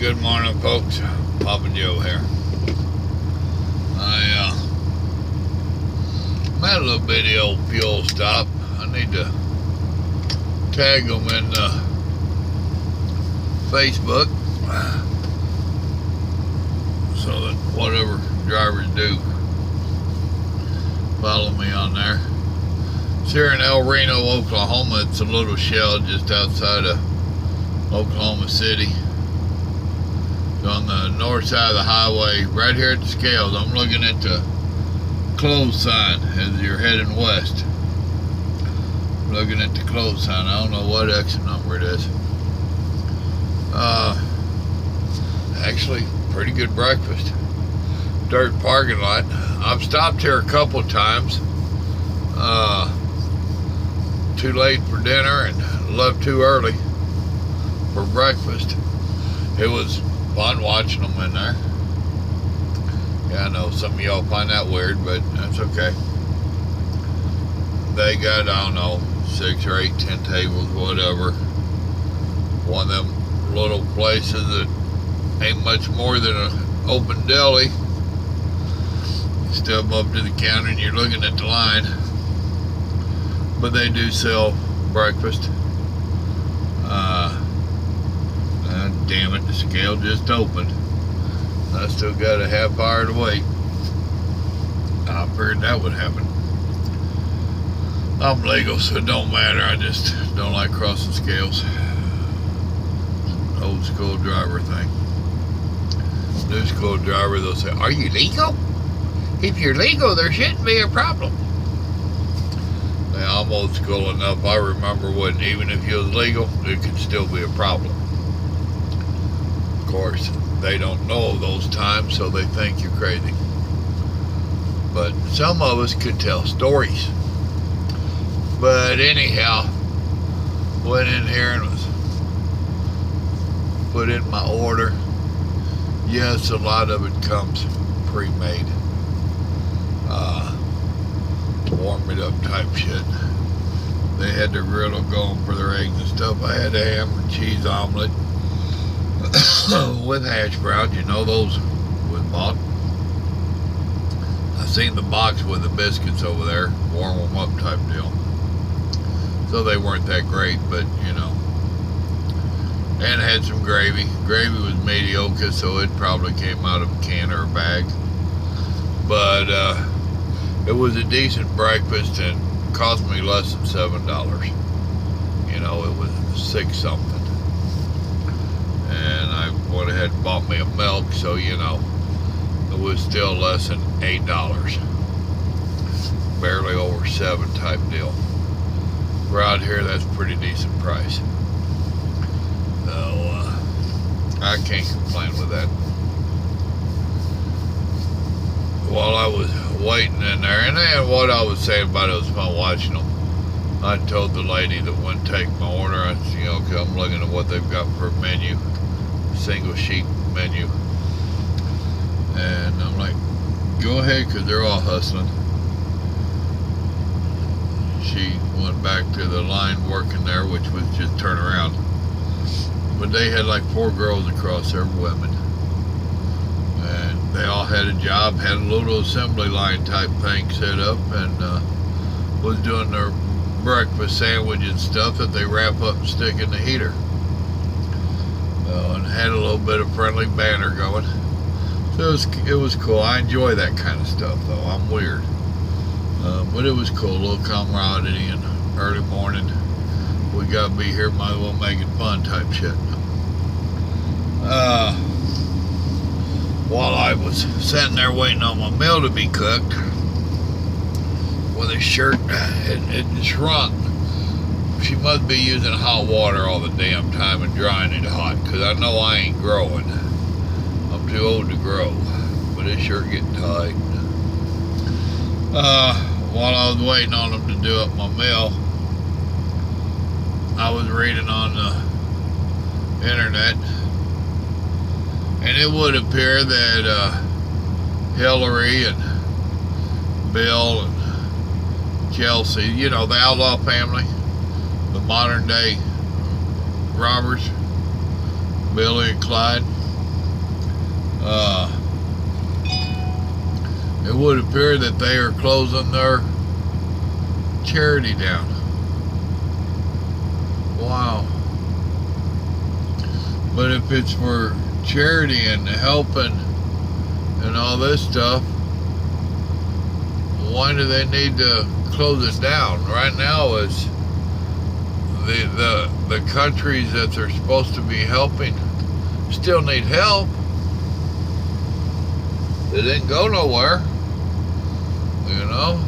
Good morning, folks. Papa Joe here. I'm at a little bitty old fuel stop. I need to tag them in Facebook so that whatever drivers do, follow me on there. It's here in El Reno, Oklahoma. It's a little shell just outside of Oklahoma City. On the north side of the highway, right here at the scales. I'm looking at the closed sign as you're heading west. Looking at the closed sign. I don't know what exit number it is. Actually, pretty good breakfast. Dirt parking lot. I've stopped here a couple times. Too late for dinner and left too early for breakfast. It was fun watching them in there. Yeah, I know some of y'all find that weird, but that's okay. They got, I don't know, 6 or 8, 10 tables, whatever. One of them little places that ain't much more than an open deli. You step up to the counter and you're looking at the line. But they do sell breakfast. Damn it, the scale just opened. I still got a half hour to wait. I figured that would happen. I'm legal, so it don't matter. I just don't like crossing scales. Old school driver thing. New school driver, they'll say, "Are you legal? If you're legal, there shouldn't be a problem." Now, I'm old school enough. I remember when even if you was legal, it could still be a problem. Of course, they don't know those times, so they think you're crazy. But some of us could tell stories. But anyhow, went in here and was put in my order. Yes, a lot of it comes pre-made. Warm it up type shit. They had the griddle going for their eggs and stuff. I had a ham and cheese omelet with hash browns. You know those was bought. I seen the box with the biscuits over there, warm them up type deal. So they weren't that great, but you know. And I had some gravy. Gravy was mediocre, so it probably came out of a can or a bag. But it was a decent breakfast and cost me less than $7. You know, it was 6 something. And I went ahead and bought me a milk, so you know, it was still less than $8. Barely over 7 type deal. Around here, that's a pretty decent price. So, I can't complain with that. While I was waiting in there, and then what I was saying about it was fun watching them. I told the lady that wouldn't take my order, I said, you know, cause I'm looking at what they've got for a menu, single sheet menu. And I'm like, go ahead, cause they're all hustling. She went back to the line working there, which was just turn around. But they had like 4 girls across there, women. And they all had a job, had a little assembly line type thing set up, and was doing their breakfast sandwich and stuff that they wrap up and stick in the heater. And had a little bit of friendly banter going. So it was cool. I enjoy that kind of stuff, though. I'm weird. But it was cool, a little camaraderie in early morning. We got to be here, might as well make it fun type shit. While I was sitting there waiting on my meal to be cooked, with a shirt, it shrunk. She must be using hot water all the damn time and drying it hot, because I know I ain't growing. I'm too old to grow, but it's sure getting tight. While I was waiting on them to do up my meal, I was reading on the internet, and it would appear that Hillary and Bill and Chelsea, you know, the Outlaw family, the modern day robbers, Billy and Clyde, It would appear that they are closing their charity down. Wow. But if it's for charity and helping and all this stuff, why do they need to close it down? Right now is the countries that they're supposed to be helping still need help. They didn't go nowhere, you know.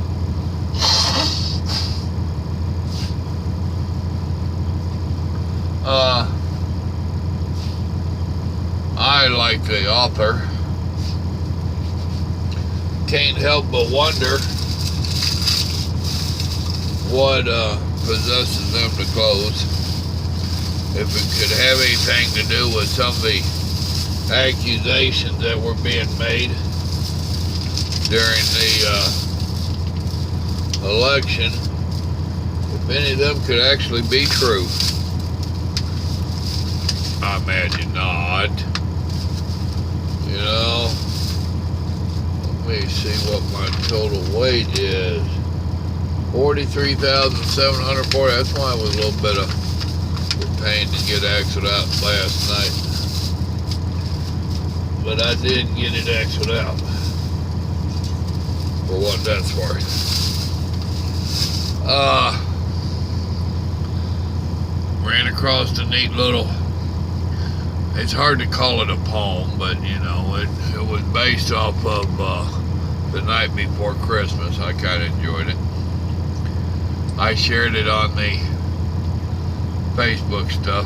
I, like the author, can't help but wonder what possesses them to close. If it could have anything to do with some of the accusations that were being made during the election, if any of them could actually be true. I imagine not. You know, let me see what my total wage is. 43,740. That's why it was a little bit of a pain to get axled out last night. But I did get it axled out, for what that's worth. Ran across a neat little, it's hard to call it a poem, but you know, it was based off of The Night Before Christmas. I kind of enjoyed it. I shared it on the Facebook stuff,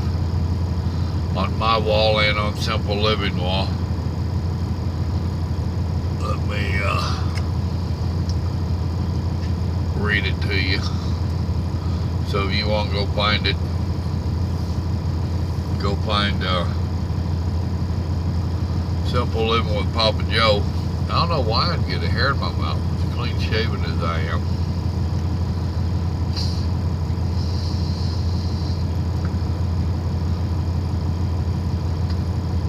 on my wall and on Simple Living wall. Let me read it to you. So if you want to go find it, go find Simple Living with Papa Joe. I don't know why I'd get a hair in my mouth, as clean shaven as I am.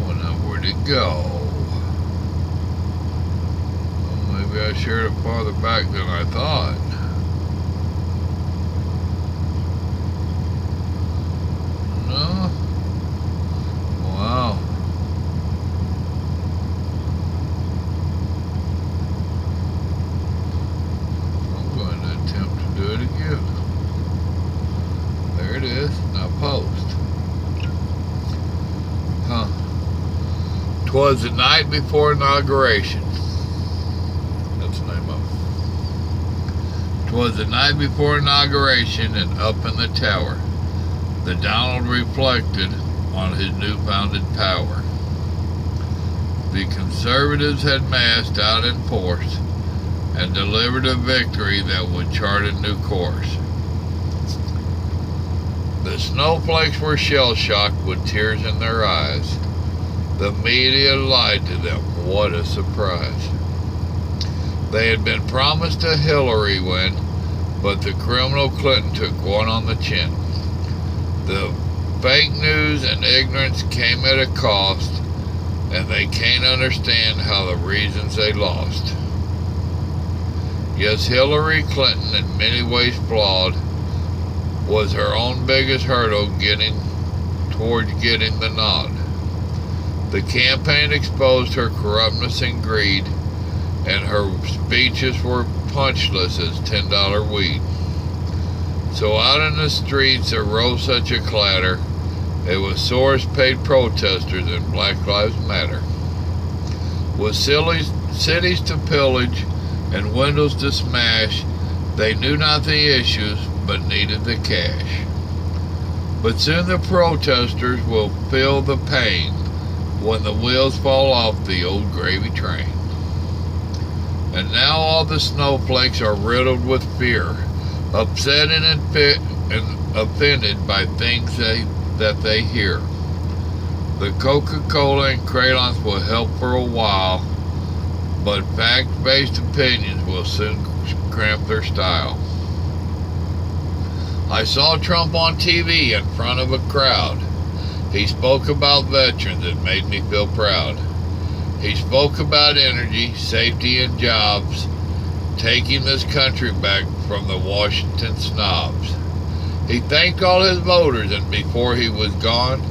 Well, now where'd it go? Well, maybe I shared it farther back than I thought. No? Wow. I'm going to attempt to do it again. There it is. Now post. Huh. 'Twas the night before inauguration. That's the name of it. 'Twas the night before inauguration, and up in the tower, the Donald reflected on his new-founded power. The conservatives had massed out in force and delivered a victory that would chart a new course. The snowflakes were shell-shocked with tears in their eyes. The media lied to them. What a surprise. They had been promised a Hillary win, but the criminal Clinton took one on the chin. The fake news and ignorance came at a cost, and they can't understand how the reasons they lost. Yes, Hillary Clinton, in many ways flawed, was her own biggest hurdle towards getting the nod. The campaign exposed her corruptness and greed, and her speeches were punchless as $10 weed. So out in the streets arose such a clatter, it was source paid protesters and Black Lives Matter. With cities to pillage and windows to smash, they knew not the issues, but needed the cash. But soon the protesters will feel the pain when the wheels fall off the old gravy train. And now all the snowflakes are riddled with fear, upset and offended by things that they hear. The Coca-Cola and crayons will help for a while, but fact-based opinions will soon cramp their style. I saw Trump on TV in front of a crowd. He spoke about veterans and made me feel proud. He spoke about energy, safety, and jobs, taking this country back from the Washington snobs. He thanked all his voters, and before he was gone,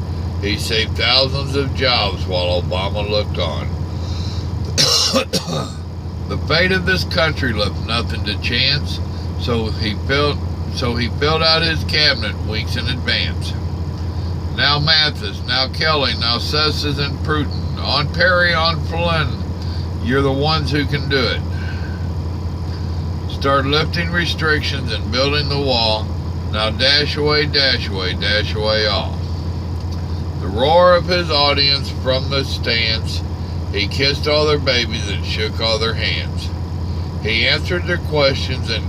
he saved thousands of jobs while Obama looked on. The fate of this country left nothing to chance, so he filled out his cabinet weeks in advance. Now Mathis, now Kelly, now Sessions and Pruden, on Perry, on Flynn, you're the ones who can do it. Start lifting restrictions and building the wall. Now dash away, dash away, dash away all. The roar of his audience from the stands. He kissed all their babies and shook all their hands. He answered their questions and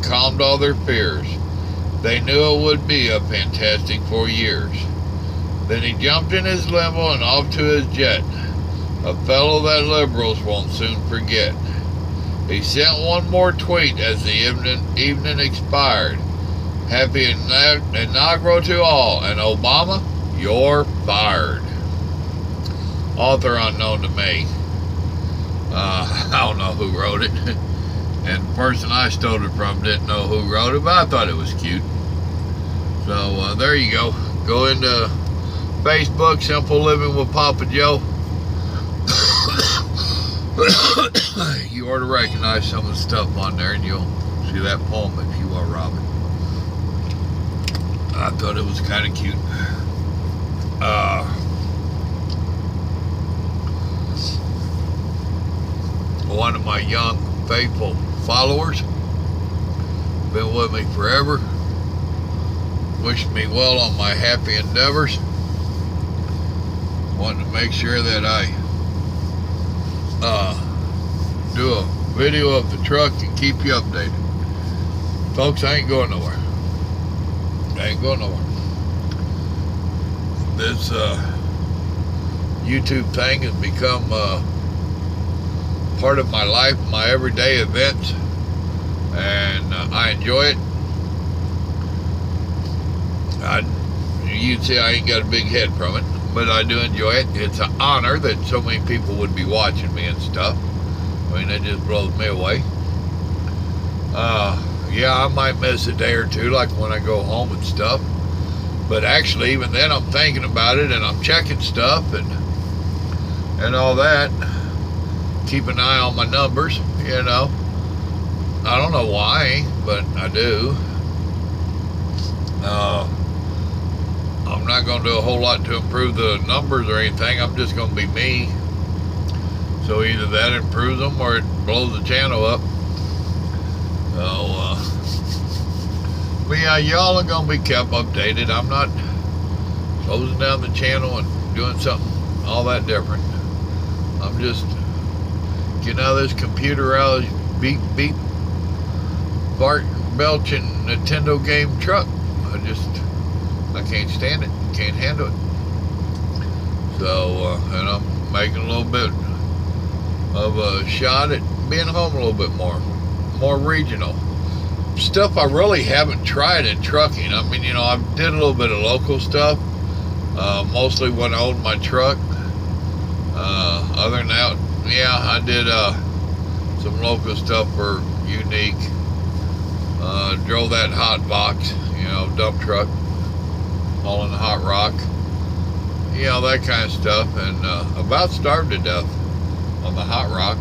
calmed all their fears. They knew it would be a fantastic 4 years. Then he jumped in his limo and off to his jet, a fellow that liberals won't soon forget. He sent one more tweet as the evening expired. Happy inaugural to all, and Obama, you're fired. Author unknown to me. I don't know who wrote it. And the person I stole it from didn't know who wrote it, but I thought it was cute. So there you go. Go into Facebook, Simple Living with Papa Joe. You ought to recognize some of the stuff on there, and you'll see that poem if you are Robin. I thought it was kind of cute. One of my young, faithful followers, been with me forever, wished me well on my happy endeavors, wanting to make sure that I do a video of the truck and keep you updated. Folks, I ain't going nowhere. I ain't going nowhere. This YouTube thing has become part of my life, my everyday events, and I enjoy it. You'd say I ain't got a big head from it, but I do enjoy it. It's an honor that so many people would be watching me and stuff. I mean, it just blows me away. Yeah, I might miss a day or two, like when I go home and stuff. But actually, even then, I'm thinking about it, and I'm checking stuff and all that. Keep an eye on my numbers, you know. I don't know why, but I do. I'm not going to do a whole lot to improve the numbers or anything. I'm just going to be me. So either that improves them or it blows the channel up. So, but yeah, y'all are going to be kept updated. I'm not closing down the channel and doing something all that different. I'm just getting out of this computer out of beep, beep, fart, belching Nintendo game truck. I can't stand it. Can't handle it. So, and I'm making a little bit of a shot at being home a little bit more regional. Stuff I really haven't tried in trucking. I mean, you know, I did a little bit of local stuff, mostly when I owned my truck. Other than that, yeah, I did some local stuff for Unique. Drove that hot box, you know, dump truck, hauling the hot rock, you know, that kind of stuff, and about starved to death on the hot rock.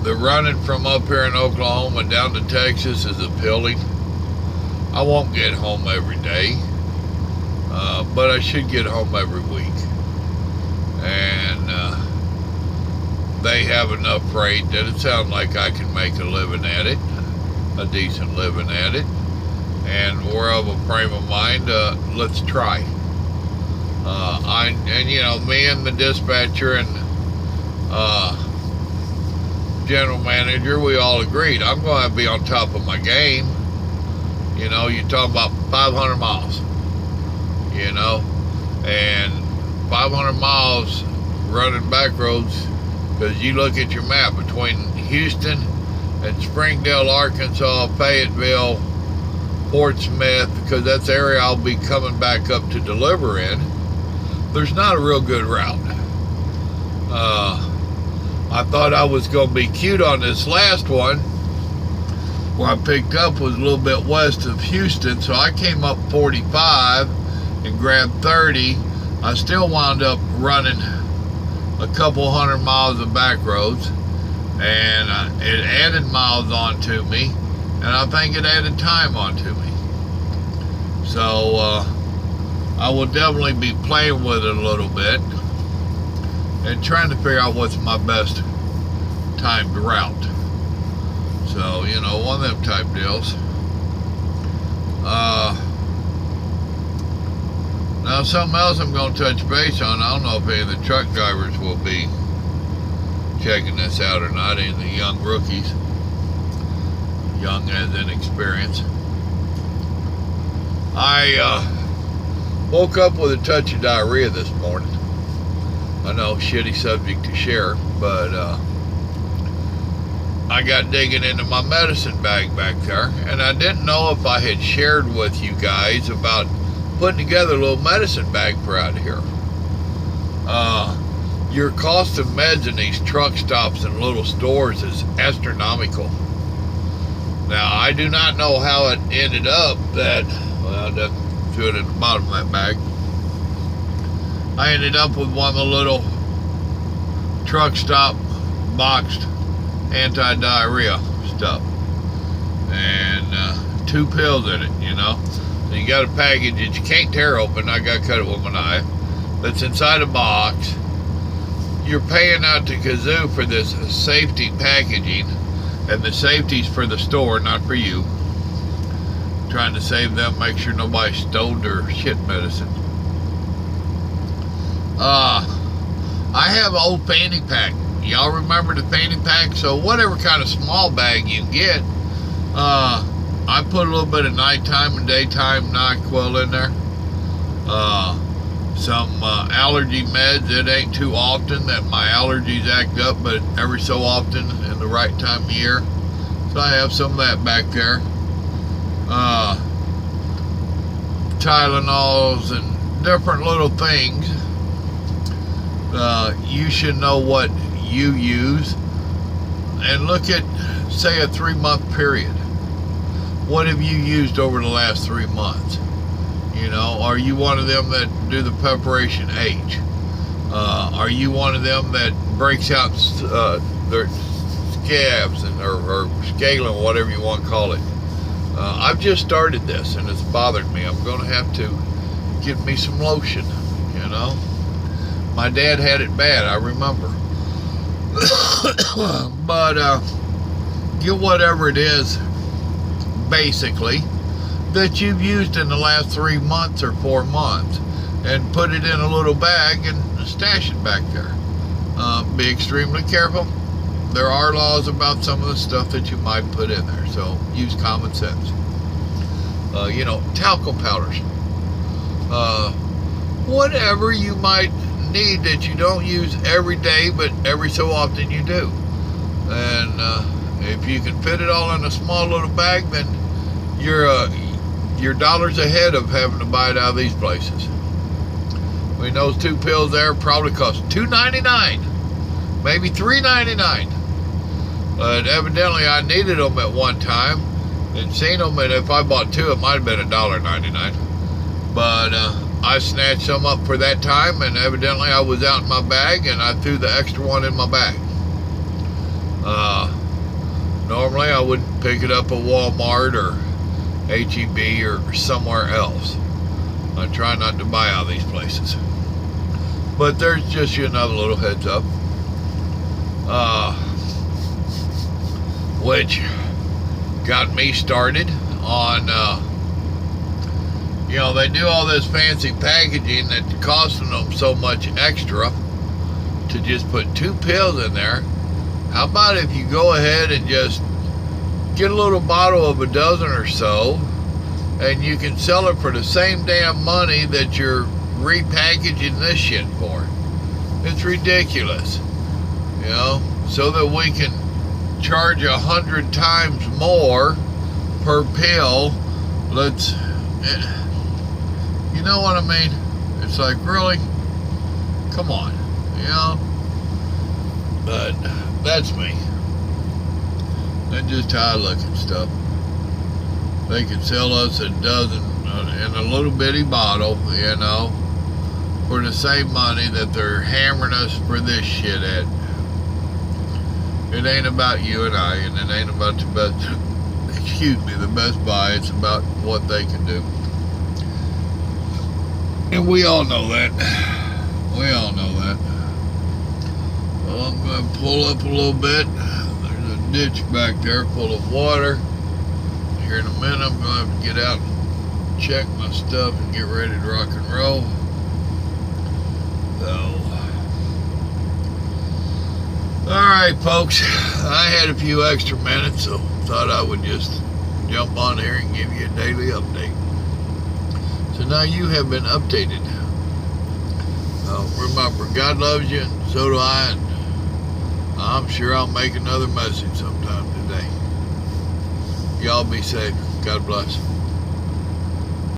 The running from up here in Oklahoma down to Texas is appealing. I won't get home every day, but I should get home every week. And they have enough freight that it sounds like I can make a living at it, a decent living at it. And we're of a frame of mind, let's try. And you know, me and the dispatcher and general manager, we all agreed I'm going to be on top of my game. You know, you're talking about 500 miles, you know, and 500 miles running back roads, because you look at your map between Houston and Springdale, Arkansas, Fayetteville, Portsmouth, because that's the area I'll be coming back up to deliver in, there's not a real good route. I thought I was going to be cute on this last one. Where I picked up was a little bit west of Houston, so I came up 45 and grabbed 30. I still wound up running a couple 100 miles of back roads, and it added miles onto me, and I think it added time onto me. So I will definitely be playing with it a little bit and trying to figure out what's my best timed route. So, you know, one of them type deals. Now, something else I'm going to touch base on. I don't know if any of the truck drivers will be checking this out or not, any of the young rookies. Young as inexperienced. I woke up with a touch of diarrhea this morning. I know, shitty subject to share, but I got digging into my medicine bag back there, and I didn't know if I had shared with you guys about putting together a little medicine bag for out here. Your cost of meds in these truck stops and little stores is astronomical. Now, I do not know how it ended up that, well, that's good at the bottom of that bag. I ended up with one of the little truck stop boxed anti-diarrhea stuff, and 2 pills in it, you know. So you got a package that you can't tear open. I got to cut it with my knife. That's inside a box. You're paying out to kazoo for this safety packaging, and the safety's for the store, not for you. Trying to save them, make sure nobody stole their shit medicine. I have an old fanny pack. Y'all remember the fanny pack? So whatever kind of small bag you get, I put a little bit of nighttime and daytime NyQuil in there. Some allergy meds. It ain't too often that my allergies act up, but every so often in the right time of year. So I have some of that back there. Tylenols and different little things. You should know what you use, and look at, say, a 3-month period. What have you used over the last 3 months? You know, are you one of them that do the preparation H? Are you one of them that breaks out their scabs and or scaling, whatever you want to call it? I've just started this and it's bothered me. I'm going to have to get me some lotion, you know. My dad had it bad, I remember. But get whatever it is, basically, that you've used in the last 3 months or 4 months, and put it in a little bag and stash it back there. Be extremely careful. There are laws about some of the stuff that you might put in there, so use common sense. You know, talcum powders. Whatever you might need that you don't use every day, but every so often you do. And if you can fit it all in a small little bag, then you're dollars ahead of having to buy it out of these places. I mean, those 2 pills there probably cost $2.99, maybe $3.99. But evidently I needed them at one time and seen them, and if I bought 2, it might have been $1.99. But I snatched some up for that time, and evidently I was out in my bag, and I threw the extra one in my bag. Normally I wouldn't pick it up at Walmart or H-E-B or somewhere else. I try not to buy out of these places. But there's just another little heads up. Which got me started on, you know, they do all this fancy packaging that's costing them so much extra to just put 2 pills in there. How about if you go ahead and just get a little bottle of a dozen or so, and you can sell it for the same damn money that you're repackaging this shit for. It's ridiculous, you know, so that we can charge 100 times more per pill, let's, you know what I mean? It's like, really? Come on, you know? But that's me. That's just how I look at stuff. They can sell us a dozen in a little bitty bottle, you know, for the same money that they're hammering us for this shit at. It ain't about you and I, and it ain't about the Best Buy. It's about what they can do. And we all know that. We all know that. Well, I'm going to pull up a little bit. There's a ditch back there full of water. Here in a minute, I'm going to have to get out and check my stuff and get ready to rock and roll. So, alright folks, I had a few extra minutes, so thought I would just jump on here and give you a daily update. So now you have been updated. Remember, God loves you, and so do I, and I'm sure I'll make another message sometime today. Y'all be safe. God bless.